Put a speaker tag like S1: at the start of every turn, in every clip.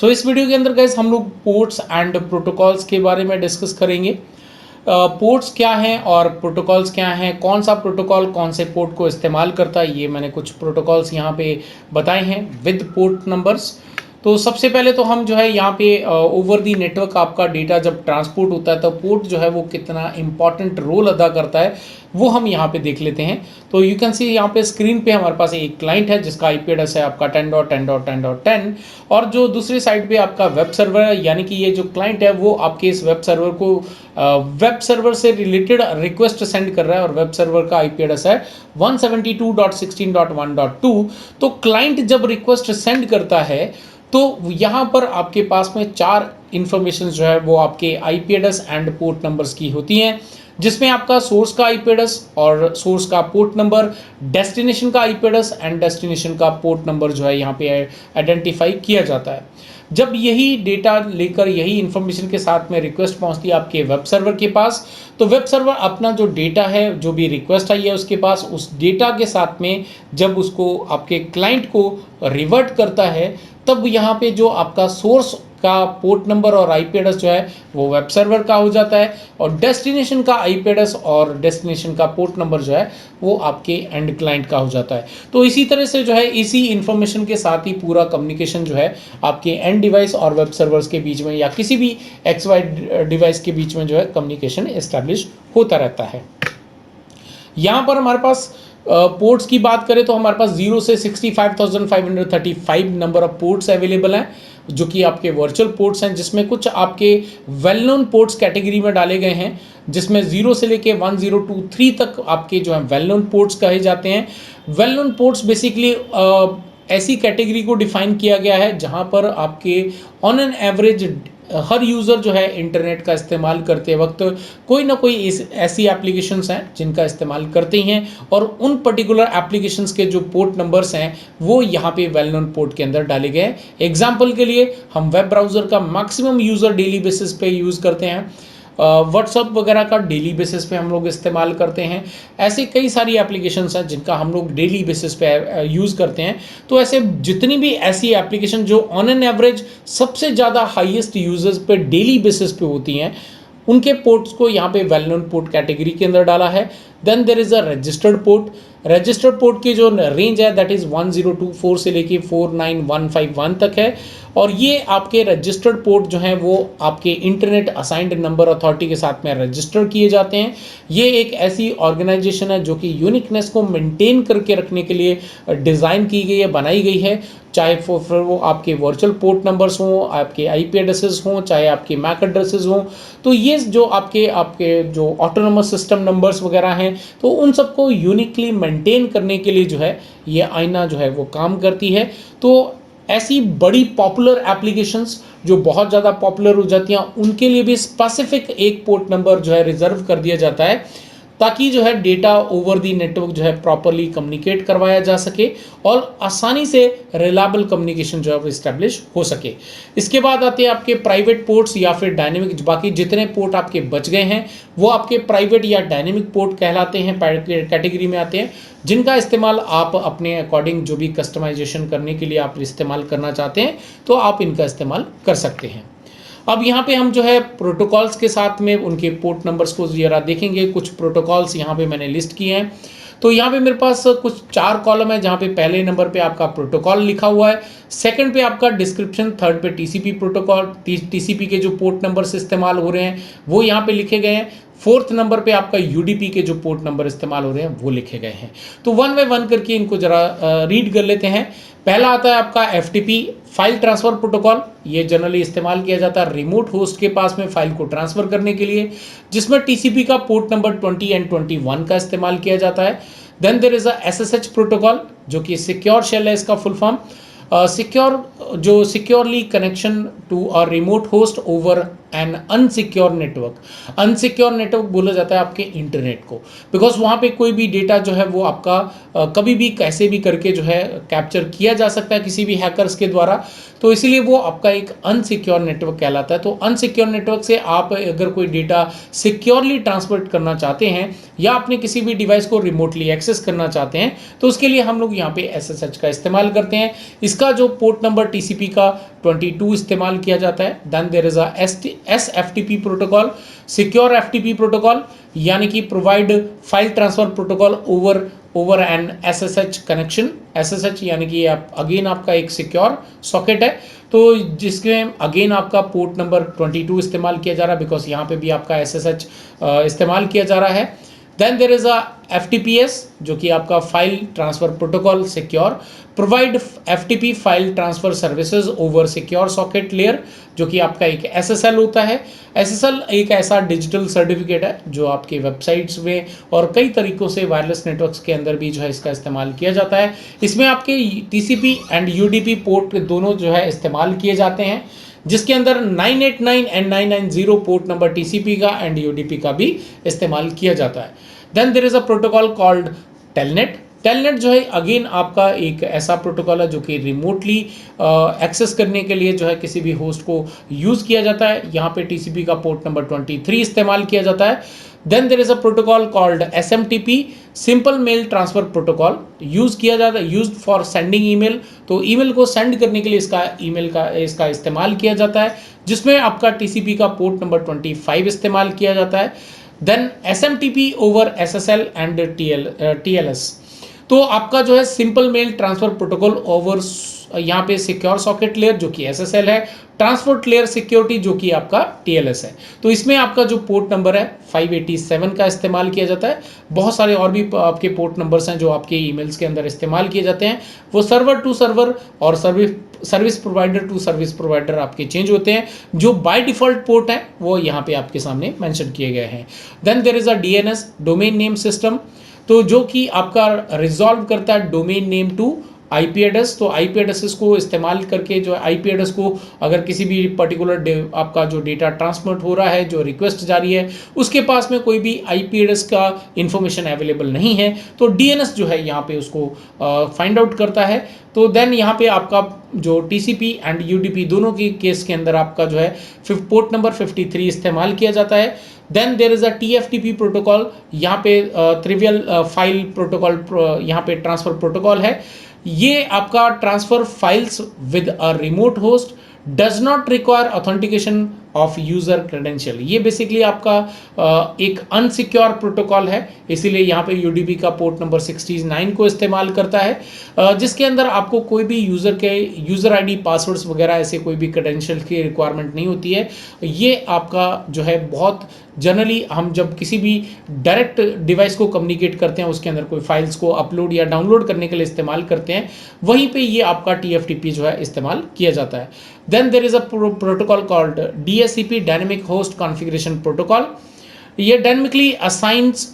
S1: इस वीडियो के अंदर गाइस हम लोग पोर्ट्स एंड प्रोटोकॉल्स के बारे में डिस्कस करेंगे। पोर्ट्स क्या हैं और प्रोटोकॉल्स क्या हैं, कौन सा प्रोटोकॉल कौन से पोर्ट को इस्तेमाल करता है, ये मैंने कुछ प्रोटोकॉल्स यहाँ पे बताए हैं विद पोर्ट नंबर्स। तो सबसे पहले तो हम जो है यहाँ पे ओवर दी नेटवर्क आपका डेटा जब ट्रांसपोर्ट होता है तो पोर्ट जो है वो कितना इंपॉर्टेंट रोल अदा करता है वो हम यहाँ पे देख लेते हैं। तो यू कैन सी यहाँ पे स्क्रीन पे हमारे पास एक क्लाइंट है जिसका आईपी एड्रेस है आपका 10.10.10.10 और जो दूसरी साइड पे आपका वेब सर्वर है, यानी कि ये जो क्लाइंट है वो आपके इस वेब सर्वर को वेब सर्वर से रिलेटेड रिक्वेस्ट सेंड कर रहा है और वेब सर्वर का आईपी एड्रेस है 172.16.1.2। तो क्लाइंट जब रिक्वेस्ट सेंड करता है तो यहाँ पर आपके पास में 4 इंफॉर्मेशन जो है वो आपके IP address and port numbers की होती हैं, जिसमें आपका सोर्स का आईपी एड्रेस और सोर्स का पोर्ट नंबर, डेस्टिनेशन का आईपी एड्रेस एंड डेस्टिनेशन का पोर्ट नंबर जो है यहाँ पे आइडेंटिफाई किया जाता है। जब यही डेटा लेकर यही इंफॉर्मेशन के साथ में रिक्वेस्ट पहुंचती है आपके वेब सर्वर के पास, तो वेब सर्वर अपना जो डेटा है, जो भी रिक्वेस्ट आई है उसके पास, उस डेटा के साथ में जब उसको आपके क्लाइंट को रिवर्ट करता है तब यहाँ पे जो आपका सोर्स का पोर्ट नंबर और आईपी एड्रेस जो है वो वेब सर्वर का हो जाता है और डेस्टिनेशन का आईपी एड्रेस और डेस्टिनेशन का पोर्ट नंबर जो है वो आपके एंड क्लाइंट का हो जाता है। तो इसी तरह से जो है इसी इंफॉर्मेशन के साथ ही पूरा कम्युनिकेशन जो है आपके एंड डिवाइस और वेब सर्वर्स के बीच में या किसी भी XY डिवाइस के बीच में जो है कम्युनिकेशन एस्टैब्लिश होता रहता है। यहाँ पर हमारे पास पोर्ट्स की बात करें तो हमारे पास 0 से 65,535 नंबर ऑफ पोर्ट्स अवेलेबल हैं, जो कि आपके वर्चुअल पोर्ट्स हैं, जिसमें कुछ आपके वेल नोन पोर्ट्स कैटेगरी में डाले गए हैं, जिसमें 0 से लेके 1023 तक आपके जो है वेल नोन पोर्ट्स कहे जाते हैं। वेल नोन पोर्ट्स बेसिकली ऐसी कैटेगरी को डिफाइन किया गया है जहां पर आपके on an average her user जो है इंटरनेट का इस्तेमाल करते वक्त कोई ना कोई ऐसी एप्लीकेशंस हैं जिनका इस्तेमाल करते हैं और उन पर्टिकुलर एप्लीकेशंस के जो पोर्ट नंबर्स हैं वो यहाँ पे वेल नोन पोर्ट के अंदर डाले गए हैं। एग्जांपल के लिए हम वेब ब्राउज़र का मैक्सिमम यूज़र डेली बेसिस पे यूज़ करते हैं, व्हाट्सअप वगैरह का डेली बेसिस पे हम लोग इस्तेमाल करते हैं। ऐसे कई सारी एप्लीकेशंस हैं जिनका हम लोग डेली बेसिस पे यूज़ करते हैं। तो ऐसे जितनी भी ऐसी एप्लीकेशन जो ऑन एन एवरेज सबसे ज़्यादा हाईएस्ट यूजर्स पे डेली बेसिस पे होती हैं, उनके पोर्ट्स को यहाँ पे वेल नोन पोर्ट कैटेगरी के अंदर डाला है। Then there is a registered port. Registered port की जो रेंज है दैट इज़ 1024 से लेके 49151 तक है और ये आपके रजिस्टर्ड पोर्ट जो हैं वो आपके इंटरनेट असाइंड नंबर अथॉरिटी के साथ में रजिस्टर किए जाते हैं। ये एक ऐसी ऑर्गेनाइजेशन है जो कि यूनिकनेस को मेंटेन करके रखने के लिए डिज़ाइन की गई है, बनाई गई है, चाहे फिर वो आपके वर्चुअल पोर्ट नंबर्स हों, आपके आईपी एड्रेसेस हों, चाहे आपके मैक एड्रेसेस हों। तो ये जो आपके जो ऑटोनोमस सिस्टम नंबर्स वगैरह हैं तो उन सबको यूनिकली मेंटेन करने के लिए जो है ये आईना जो है वो काम करती है। तो ऐसी बड़ी पॉपुलर एप्लीकेशंस जो बहुत ज़्यादा पॉपुलर हो जाती हैं उनके लिए भी स्पेसिफिक एक पोर्ट नंबर जो है रिजर्व कर दिया जाता है ताकि जो है डेटा ओवर दी नेटवर्क जो है प्रॉपरली कम्युनिकेट करवाया जा सके और आसानी से रिलायबल कम्युनिकेशन जो है वो इस्टेब्लिश हो सके। इसके बाद आते हैं आपके प्राइवेट पोर्ट्स या फिर डायनेमिक। बाकी जितने पोर्ट आपके बच गए हैं वो आपके प्राइवेट या डायनेमिक पोर्ट कहलाते हैं, कैटेगरी में आते हैं, जिनका इस्तेमाल आप अपने अकॉर्डिंग जो भी कस्टमाइजेशन करने के लिए आप इस्तेमाल करना चाहते हैं तो आप इनका इस्तेमाल कर सकते हैं। अब यहाँ पे हम जो है प्रोटोकॉल्स के साथ में उनके पोर्ट नंबर्स को ज़रा देखेंगे। कुछ प्रोटोकॉल्स यहाँ पे मैंने लिस्ट किए हैं। तो यहाँ पे मेरे पास कुछ 4 कॉलम है जहाँ पे पहले नंबर पे आपका प्रोटोकॉल लिखा हुआ है, सेकंड पे आपका डिस्क्रिप्शन, थर्ड पे टीसीपी प्रोटोकॉल, टीसीपी के जो पोर्ट नंबर्स इस्तेमाल हो रहे हैं वो यहाँ पे लिखे गए हैं, फोर्थ नंबर पे आपका यूडीपी के जो पोर्ट नंबर इस्तेमाल हो रहे हैं वो लिखे गए हैं। तो वन बाय वन करके इनको जरा रीड कर लेते हैं। पहला आता है आपका FTP फाइल ट्रांसफ़र प्रोटोकॉल। ये जनरली इस्तेमाल किया जाता है रिमोट होस्ट के पास में फाइल को ट्रांसफ़र करने के लिए, जिसमें TCP का पोर्ट नंबर 20 एंड 21 का इस्तेमाल किया जाता है। Then there is a SSH protocol जो कि सिक्योर शेल है इसका full form, securely connection to a remote host over an unsecure network. Unsecure network बोला जाता है आपके इंटरनेट को, बिकॉज वहाँ पे कोई भी डेटा जो है वो आपका कभी भी कैसे भी करके जो है कैप्चर किया जा सकता है किसी भी हैकर्स के द्वारा, तो इसीलिए वो आपका एक अनसिक्योर नेटवर्क कहलाता है। तो अनसिक्योर नेटवर्क से आप अगर कोई डेटा सिक्योरली ट्रांसफर करना चाहते हैं या अपने किसी भी डिवाइस को रिमोटली एक्सेस करना चाहते हैं, तो उसके लिए हम लोग यहाँ पे SSH का इस्तेमाल करते हैं। इसका जो पोर्ट नंबर TCP का 22 इस्तेमाल किया जाता है। Then there is a SFTP protocol, secure FTP protocol, यानी कि provide file transfer protocol over an SSH connection. SSH यानी कि आप अगेन आपका एक सिक्योर सॉकेट है, तो जिसमें अगेन आपका पोर्ट नंबर 22 इस्तेमाल किया जा रहा है, बिकॉज यहाँ पे भी आपका SSH इस्तेमाल किया जा रहा है। Then there is a FTPS जो कि आपका file transfer protocol secure, provide FTP file transfer services over secure socket layer, जो कि आपका एक SSL होता है। SSL एक ऐसा डिजिटल सर्टिफिकेट है जो आपके वेबसाइट्स में और कई तरीकों से वायरलेस नेटवर्क्स के अंदर भी जो है इसका इस्तेमाल किया जाता है। इसमें आपके TCP एंड UDP पोर्ट दोनों जो है इस्तेमाल किए जाते हैं, जिसके अंदर 989 एंड 990 पोर्ट नंबर TCP का एंड UDP का भी इस्तेमाल किया जाता है। Then there is a protocol called telnet. Telnet जो है अगेन आपका एक ऐसा प्रोटोकॉल है जो कि रिमोटली एक्सेस करने के लिए जो है किसी भी होस्ट को यूज़ किया जाता है। यहाँ पे TCP का पोर्ट नंबर 23 इस्तेमाल किया जाता है। Then there is a protocol called SMTP, simple mail transfer protocol, use किया जाता है, यूज्ड फॉर सेंडिंग ईमेल। तो ईमेल को सेंड करने के लिए इसका इस्तेमाल किया जाता है, जिसमें आपका TCP का पोर्ट नंबर 25 इस्तेमाल किया जाता है। Then SMTP over SSL and TLS। तो आपका जो है simple mail transfer protocol over यहाँ पे सिक्योर सॉकेट लेयर जो कि SSL है, ट्रांसपोर्ट लेयर सिक्योरिटी जो कि आपका TLS है। तो इसमें आपका जो पोर्ट नंबर है 587 का इस्तेमाल किया जाता है। बहुत सारे और भी आपके पोर्ट नंबर्स हैं जो आपके ईमेल्स के अंदर इस्तेमाल किए जाते हैं, वो सर्वर टू सर्वर और service provider to service provider आपके चेंज होते हैं। जो बाय डिफॉल्ट पोर्ट है वो यहाँ पे आपके सामने मेंशन किए गए हैं। Then there is a DNS, domain name system, तो जो कि आपका रिजॉल्व करता है domain name to IP address. तो IP एड्रेसेस को इस्तेमाल करके जो IP एड्रेस को अगर किसी भी पर्टिकुलर आपका जो डेटा ट्रांसमिट हो रहा है, जो रिक्वेस्ट जारी है, उसके पास में कोई भी IP एड्रेस का इंफॉर्मेशन अवेलेबल नहीं है, तो DNS जो है यहाँ पे उसको फाइंड आउट करता है। तो देन यहाँ पे आपका जो TCP एंड UDP दोनों की केस के अंदर आपका जो है पोर्ट नंबर 53 इस्तेमाल किया जाता है। Then there is a TFTP protocol, यहाँ पे ट्रिवियल फाइल प्रोटोकॉल यहाँ पे ट्रांसफर प्रोटोकॉल है। ये आपका transfer files with a remote host does not require authentication of user credential. ये बेसिकली आपका एक अनसिक्योर प्रोटोकॉल है, इसीलिए यहाँ पे UDP का पोर्ट नंबर 69 को इस्तेमाल करता है, जिसके अंदर आपको कोई भी यूज़र ID पासवर्ड्स वगैरह ऐसे कोई भी क्रेडेंशियल की रिक्वायरमेंट नहीं होती है। ये आपका जो है बहुत जनरली हम जब किसी भी डायरेक्ट डिवाइस को कम्युनिकेट करते हैं, उसके अंदर कोई फाइल्स को अपलोड या डाउनलोड करने के लिए इस्तेमाल करते हैं, वहीं पे ये आपका TFTP जो है इस्तेमाल किया जाता है। Then there is a protocol called DHCP, dynamic host configuration protocol. ये dynamically assigns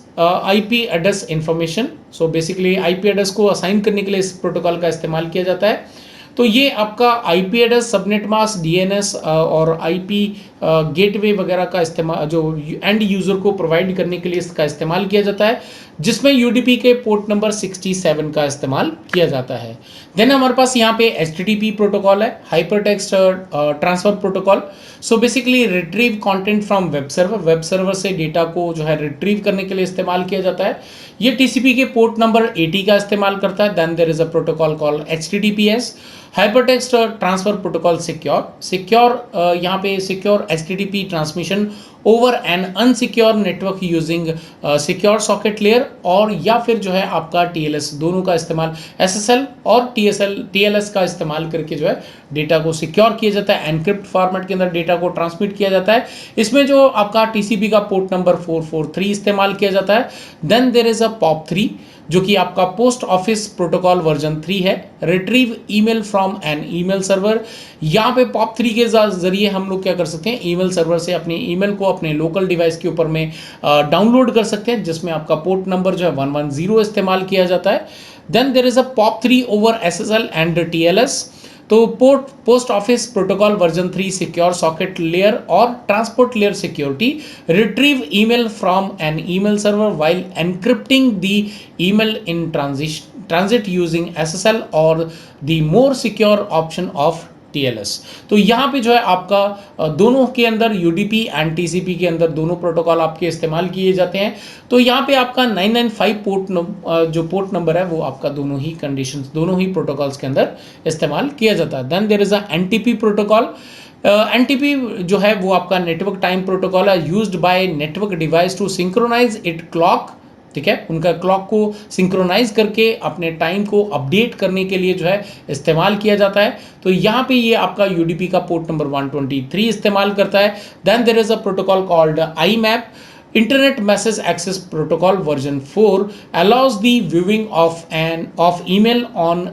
S1: IP address information. So basically IP address को असाइन करने के लिए इस प्रोटोकॉल का इस्तेमाल किया जाता है। तो ये आपका IP address, subnet mask, DNS और IP गेटवे वगैरह का इस्तेमाल जो एंड यूज़र को प्रोवाइड करने के लिए इसका इस्तेमाल किया जाता है, जिसमें UDP के पोर्ट नंबर 67 का इस्तेमाल किया जाता है। देन हमारे पास यहाँ पे HTTP प्रोटोकॉल है, hyper text transfer protocol. So basically retrieve content from web server से डेटा को जो है रिट्रीव करने के लिए इस्तेमाल किया जाता है। ये TCP के पोर्ट नंबर 80 का इस्तेमाल करता है। Then there is a protocol called HTTPS, hypertext transfer protocol secure यहाँ पे secure HTTP transmission over an unsecure network using secure socket layer, और या फिर जो है आपका TLS, दोनों का इस्तेमाल SSL और TLS का इस्तेमाल करके जो है डेटा को सिक्योर किया जाता है, एनक्रिप्ट फॉर्मेट के अंदर डेटा को ट्रांसमिट किया जाता है। इसमें जो आपका TCP का पोर्ट नंबर 443 इस्तेमाल किया जाता है। Then there is a POP3 जो कि आपका पोस्ट ऑफिस प्रोटोकॉल वर्जन 3 है, retrieve email from an email server. यहाँ पे POP3 के जरिए हम लोग क्या कर सकते हैं, ईमेल सर्वर से अपने ईमेल को अपने लोकल डिवाइस के ऊपर में डाउनलोड कर सकते हैं, जिसमें आपका पोर्ट नंबर जो है 110 इस्तेमाल किया जाता है। Then there is a POP3 over SSL and TLS। तो post office protocol version 3 secure socket layer और transport layer security retrieve email from an email server while encrypting the email in transit using SSL और the more secure option of TLS। तो यहाँ पे जो है आपका दोनों के अंदर UDP एंड TCP के अंदर दोनों प्रोटोकॉल आपके इस्तेमाल किए जाते हैं। तो यहाँ पे आपका 995 जो पोर्ट नंबर है वो आपका दोनों ही कंडीशंस दोनों ही प्रोटोकॉल्स के अंदर इस्तेमाल किया जाता है। Then there is a NTP protocol. NTP जो है वो आपका नेटवर्क टाइम प्रोटोकॉल है, used by network device to synchronise it clock, ठीक है, उनका क्लॉक को सिंक्रोनाइज करके अपने टाइम को अपडेट करने के लिए जो है इस्तेमाल किया जाता है। तो यहाँ पे ये आपका UDP का पोर्ट नंबर 123 इस्तेमाल करता है। Then there is a protocol called IMAP, internet message access protocol version 4 allows the viewing of email on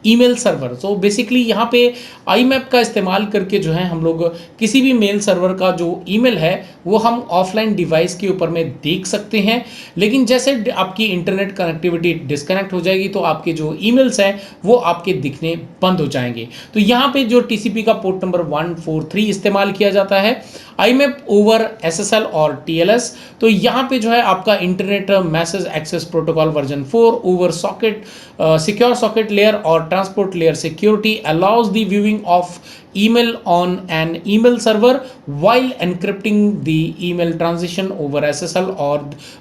S1: email server. So basically यहाँ पे IMAP का इस्तेमाल करके जो है हम लोग किसी भी मेल सर्वर का जो ईमेल है वो हम ऑफलाइन डिवाइस के ऊपर में देख सकते हैं, लेकिन जैसे आपकी इंटरनेट कनेक्टिविटी डिस्कनेक्ट हो जाएगी तो आपके जो ईमेल्स हैं वो आपके दिखने बंद हो जाएंगे। तो यहाँ पे जो TCP का पोर्ट नंबर 143 इस्तेमाल किया जाता है, IMAP ओवर SSL और TLS। तो यहाँ पे जो है आपका internet message access protocol version 4 over socket secure socket layer और transport layer security allows the viewing of email on an email server while encrypting the email transition over SSL or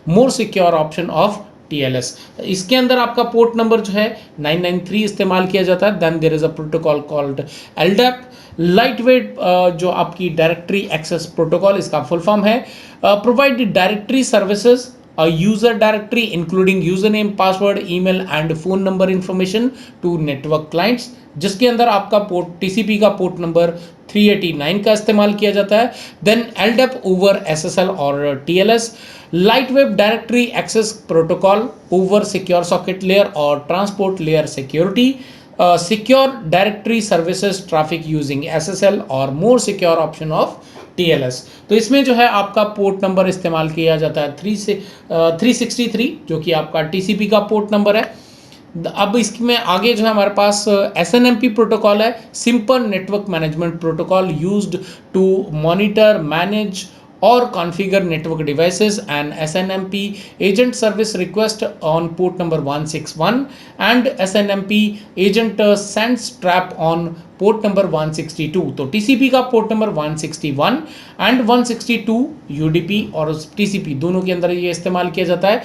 S1: more secure option of TLS। इसके अंदर आपका port number जो है 993 इस्तेमाल किया जाता है। Then there is a protocol called LDAP, lightweight जो आपकी डायरेक्टरी एक्सेस प्रोटोकॉल, इसका फुल फॉर्म है provide directory services a user directory including username, password, email and phone number information to network clients, जिसके अंदर आपका port TCP का port number 389 का इस्तेमाल किया जाता है। देन LDAP ओवर SSL और TLS, light web directory access protocol over secure socket layer और transport layer security, secure directory services traffic using SSL और more secure option of TLS। तो इसमें जो है आपका पोर्ट नंबर इस्तेमाल किया जाता है 363 जो कि आपका TCP का पोर्ट नंबर है। अब इसमें आगे जो है हमारे पास SNMP प्रोटोकॉल है, simple network management protocol used to monitor, manage or configure network devices, and SNMP agent service request on port number 161 and SNMP agent sends trap on port number 162। तो TCP का port number 161 and 162 UDP और TCP दोनों के अंदर ये इस्तेमाल किया जाता है।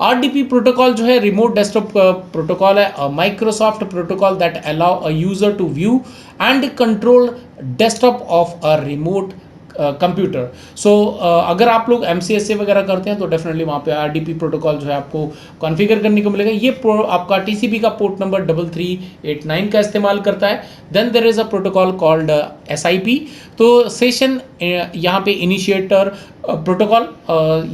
S1: RDP प्रोटोकॉल जो है रिमोट डेस्कटॉप प्रोटोकॉल है, Microsoft protocol that allow a user to view and control desktop of a remote computer. So अगर आप लोग MCSA वगैरह करते हैं तो डेफिनेटली वहाँ पे RDP प्रोटोकॉल जो है आपको कॉन्फ़िगर करने को मिलेगा। ये आपका TCP का पोर्ट नंबर 3389 का इस्तेमाल करता है। Then there is a protocol called SIP। तो सेशन यहाँ पे इनिशिएटर प्रोटोकॉल,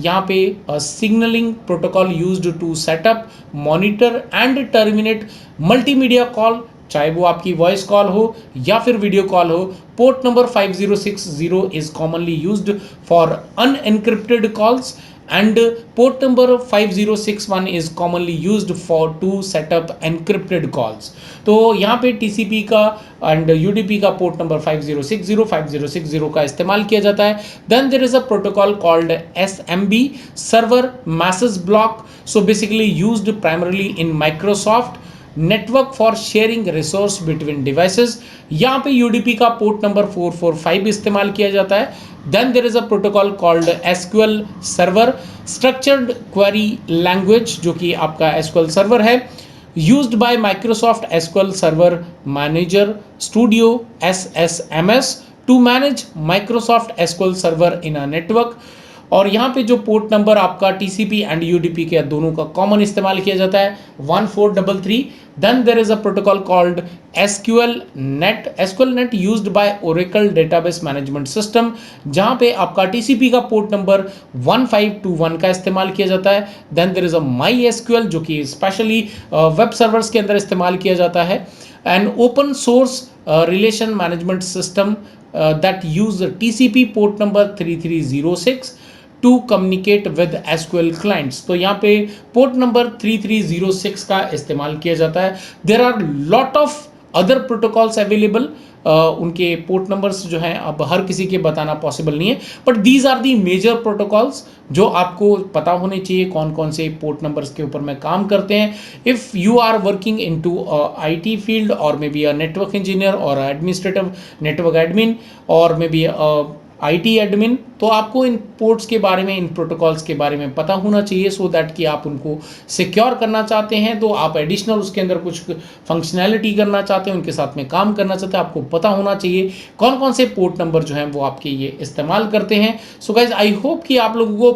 S1: यहाँ पे signalling protocol used to set up, monitor and terminate multimedia call, चाहे वो आपकी वॉइस कॉल हो या फिर वीडियो कॉल हो। Port number 5060 is commonly used for unencrypted calls and port number 5061 is commonly used for to set up encrypted calls. तो यहाँ पे TCP का एंड UDP का पोर्ट नंबर 5060 का इस्तेमाल किया जाता है। Then there is a protocol called SMB, server message block, so basically used primarily in Microsoft network for sharing resource between devices. यहाँ पे UDP का पोर्ट नंबर 445 इस्तेमाल किया जाता है। Then there is a protocol called SQL server, structured query language, जो कि आपका SQL सर्वर है, used by Microsoft SQL server manager studio SSMS to manage Microsoft SQL server in a network. और यहाँ पे जो पोर्ट नंबर आपका TCP and UDP के दोनों का कॉमन इस्तेमाल किया जाता है 1433। Then there is a protocol called SQL net used by Oracle database management system, जहाँ पे आपका TCP का पोर्ट नंबर 1521 का इस्तेमाल किया जाता है। Then there is a MySQL जो कि स्पेशली वेब सर्वर्स के अंदर इस्तेमाल किया जाता है, and open source relation management system that use TCP port number 3306 to communicate with SQL clients. तो यहाँ पे पोर्ट नंबर 3306 का इस्तेमाल किया जाता है। There are lot of other protocols available, उनके पोर्ट नंबर्स जो हैं अब हर किसी के बताना पॉसिबल नहीं है, but these are the major protocols जो आपको पता होने चाहिए कौन कौन से पोर्ट नंबर्स के ऊपर में काम करते हैं. If you are working in to IT field और maybe a network engineer और एडमिनिस्ट्रेटिव नेटवर्क एडमिन और मे बी IT एडमिन, तो आपको इन पोर्ट्स के बारे में, इन प्रोटोकॉल्स के बारे में पता होना चाहिए, सो दैट कि आप उनको सिक्योर करना चाहते हैं तो आप एडिशनल उसके अंदर कुछ फंक्शनैलिटी करना चाहते हैं, उनके साथ में काम करना चाहते हैं, आपको पता होना चाहिए कौन कौन से पोर्ट नंबर जो हैं वो आपके ये इस्तेमाल करते हैं. सो गाइज, आई होप कि आप लोगों को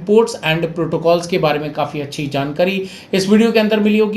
S1: पोर्ट्स एंड प्रोटोकॉल्स के बारे में काफ़ी अच्छी जानकारी इस वीडियो के अंदर मिली होगी.